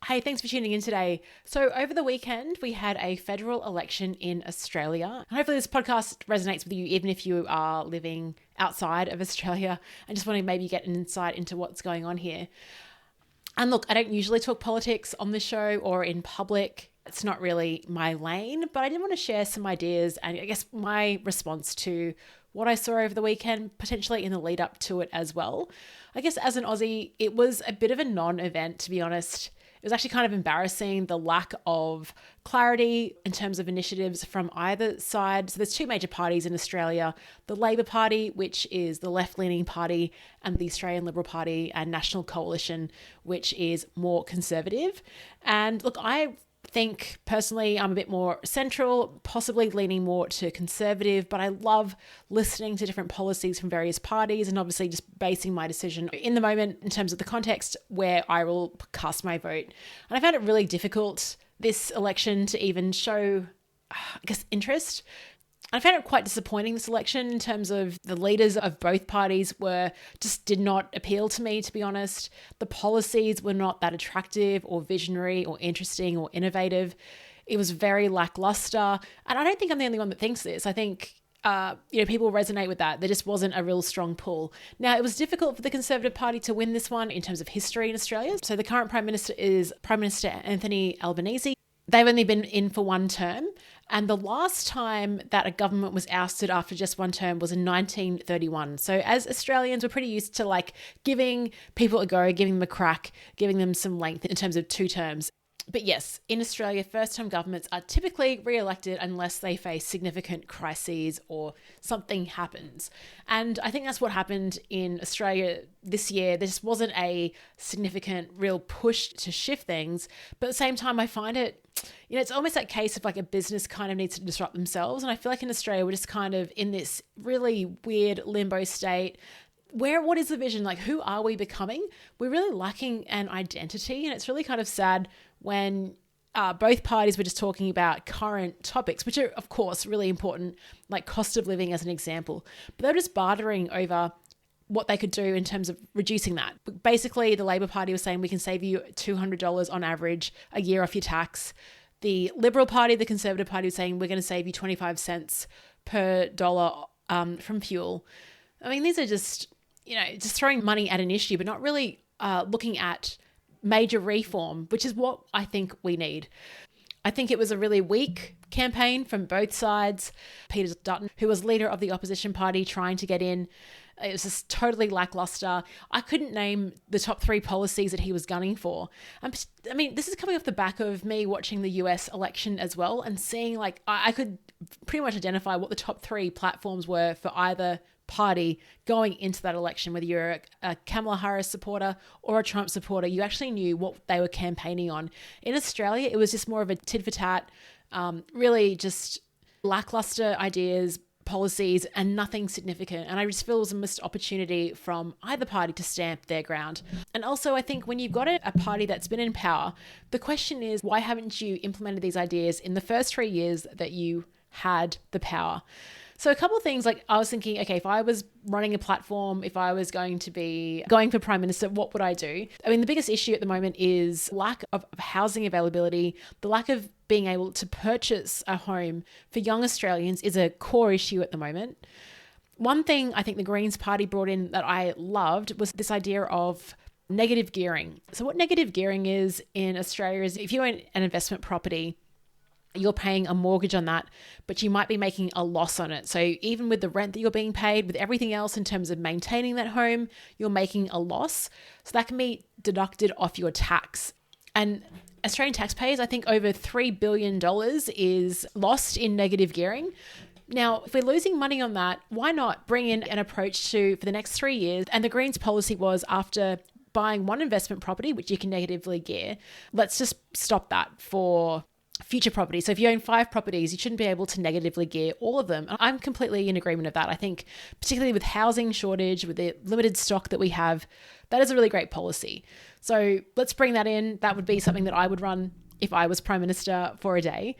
Hey, thanks for tuning in today. So, over the weekend, we had a federal election in Australia. And hopefully, this podcast resonates with you, even if you are living outside of Australia and just want to maybe get an insight into what's going on here. And look, I don't usually talk politics on the show or in public. It's not really my lane, but I did want to share some ideas and I guess my response to what I saw over the weekend, potentially in the lead up to it as well. I guess as an Aussie, it was a bit of a non-event, to be honest. It was actually kind of embarrassing, the lack of clarity in terms of initiatives from either side. So there's two major parties in Australia, the Labor Party, which is the left-leaning party, and the Australian Liberal Party and National Coalition, which is more conservative. And look, I think personally I'm a bit more central, possibly leaning more to conservative, but I love listening to different policies from various parties and obviously just basing my decision in the moment in terms of the context where I will cast my vote. And I found it really difficult this election to even show, I guess, interest. I found it quite disappointing, this election, in terms of the leaders of both parties did not appeal to me, to be honest. The policies were not that attractive or visionary or interesting or innovative. It was very lackluster. And I don't think I'm the only one that thinks this. I think people resonate with that. There just wasn't a real strong pull. Now, it was difficult for the Conservative Party to win this one in terms of history in Australia. So the current Prime Minister is Prime Minister Anthony Albanese. They've only been in for one term. And the last time that a government was ousted after just one term was in 1931. So as Australians, we're pretty used to giving people a go, giving them a crack, giving them some length in terms of two terms. But yes, in Australia, first-time governments are typically re-elected unless they face significant crises or something happens. And I think that's what happened in Australia this year. There just wasn't a significant real push to shift things. But at the same time, I find it, it's almost that case of a business kind of needs to disrupt themselves. And I feel like in Australia, we're just kind of in this really weird limbo state. What is the vision? Who are we becoming? We're really lacking an identity. And it's really kind of sad when both parties were just talking about current topics, which are, of course, really important, like cost of living as an example. But they're just bartering over what they could do in terms of reducing that. Basically, the Labor Party was saying we can save you $200 on average a year off your tax. The Liberal Party, the Conservative Party, was saying we're going to save you 25 cents per dollar from fuel. I mean, these are just throwing money at an issue, but not really looking at major reform, which is what I think we need. I think it was a really weak campaign from both sides. Peter Dutton, who was leader of the opposition party trying to get in, it was just totally lackluster. I couldn't name the top three policies that he was gunning for. I mean, this is coming off the back of me watching the US election as well and seeing I could pretty much identify what the top three platforms were for either party going into that election. Whether you're a Kamala Harris supporter or a Trump supporter, you actually knew what they were campaigning on. In Australia, it was just more of a tit-for-tat, really just lackluster ideas, policies, and nothing significant. And I just feel it was a missed opportunity from either party to stamp their ground. And also, I think when you've got a party that's been in power, the question is, why haven't you implemented these ideas in the first 3 years that you had the power? So a couple of things, I was thinking, okay, if I was running a platform, if I was going to be going for Prime Minister, what would I do? I mean, the biggest issue at the moment is lack of housing availability. The lack of being able to purchase a home for young Australians is a core issue at the moment. One thing I think the Greens Party brought in that I loved was this idea of negative gearing. So what negative gearing is in Australia is if you own an investment property, you're paying a mortgage on that, but you might be making a loss on it. So even with the rent that you're being paid, with everything else in terms of maintaining that home, you're making a loss. So that can be deducted off your tax. And Australian taxpayers, I think over $3 billion is lost in negative gearing. Now, if we're losing money on that, why not bring in an approach for the next 3 years? And the Greens policy was after buying one investment property, which you can negatively gear, let's just stop that for future property. So if you own 5 properties, you shouldn't be able to negatively gear all of them. I'm completely in agreement with that. I think particularly with housing shortage, with the limited stock that we have, that is a really great policy. So let's bring that in. That would be something that I would run if I was Prime Minister for a day.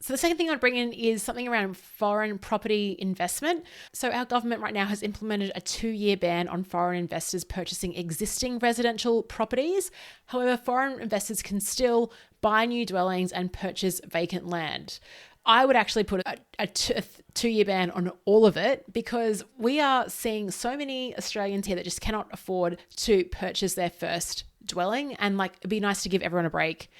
So the second thing I'd bring in is something around foreign property investment. So our government right now has implemented a 2-year ban on foreign investors purchasing existing residential properties. However, foreign investors can still buy new dwellings and purchase vacant land. I would actually put a 2-year ban on all of it, because we are seeing so many Australians here that just cannot afford to purchase their first dwelling. And it'd be nice to give everyone a break,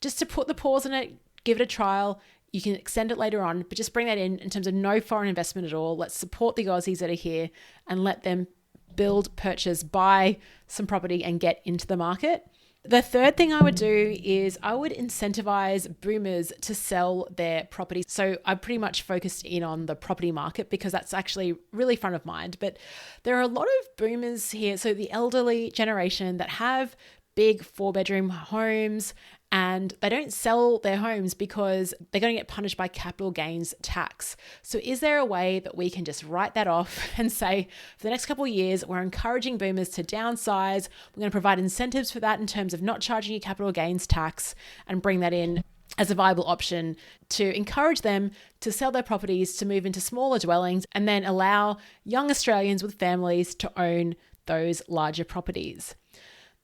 just to put the pause on it, give it a trial. You can extend it later on, but just bring that in terms of no foreign investment at all. Let's support the Aussies that are here and let them build, purchase, buy some property and get into the market. The third thing I would do is I would incentivize boomers to sell their property. So I pretty much focused in on the property market because that's actually really front of mind. But there are a lot of boomers here, so the elderly generation, that have big 4-bedroom homes, and they don't sell their homes because they're going to get punished by capital gains tax. So is there a way that we can just write that off and say, for the next couple of years, we're encouraging boomers to downsize. We're going to provide incentives for that in terms of not charging you capital gains tax, and bring that in as a viable option to encourage them to sell their properties, to move into smaller dwellings, and then allow young Australians with families to own those larger properties.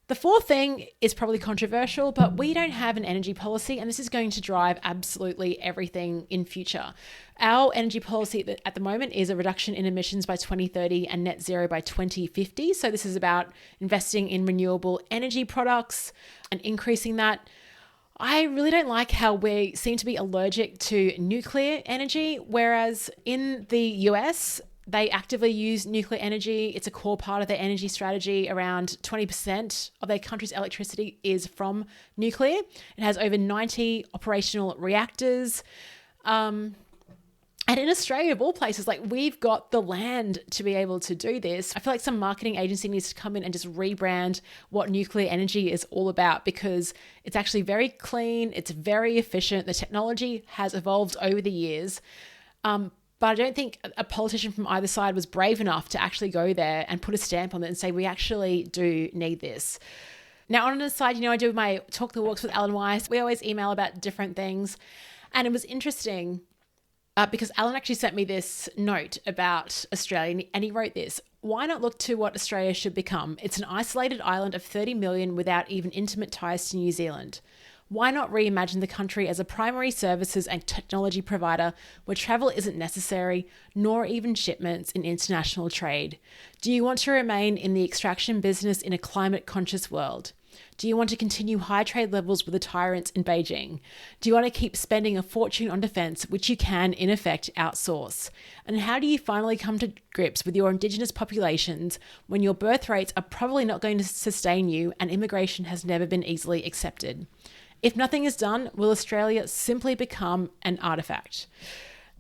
The fourth thing is probably controversial, but we don't have an energy policy, and this is going to drive absolutely everything in future. Our energy policy at the moment is a reduction in emissions by 2030 and net zero by 2050. So this is about investing in renewable energy products and increasing that. I really don't like how we seem to be allergic to nuclear energy, whereas in the US, they actively use nuclear energy. It's a core part of their energy strategy. Around 20% of their country's electricity is from nuclear. It has over 90 operational reactors. And in Australia, of all places, we've got the land to be able to do this. I feel like some marketing agency needs to come in and just rebrand what nuclear energy is all about, because it's actually very clean. It's very efficient. The technology has evolved over the years. But I don't think a politician from either side was brave enough to actually go there and put a stamp on it and say, we actually do need this. Now, on the side, I do my Talk the Walks with Alan Weiss. We always email about different things. And it was interesting because Alan actually sent me this note about Australia, and he wrote this: why not look to what Australia should become? It's an isolated island of 30 million without even intimate ties to New Zealand. Why not reimagine the country as a primary services and technology provider where travel isn't necessary, nor even shipments in international trade? Do you want to remain in the extraction business in a climate-conscious world? Do you want to continue high trade levels with the tyrants in Beijing? Do you want to keep spending a fortune on defense, which you can, in effect, outsource? And how do you finally come to grips with your Indigenous populations when your birth rates are probably not going to sustain you and immigration has never been easily accepted? If nothing is done, will Australia simply become an artifact?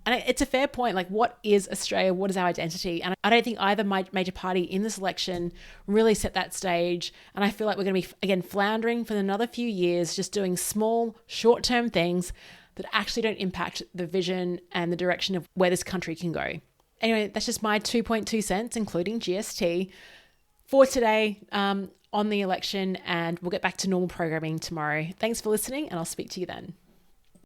And it's a fair point. What is Australia? What is our identity? And I don't think either major party in this election really set that stage. And I feel like we're going to be, again, floundering for another few years, just doing small, short-term things that actually don't impact the vision and the direction of where this country can go. Anyway, that's just my 2.2 cents, including GST, for today on the election, and we'll get back to normal programming tomorrow. Thanks for listening, and I'll speak to you then.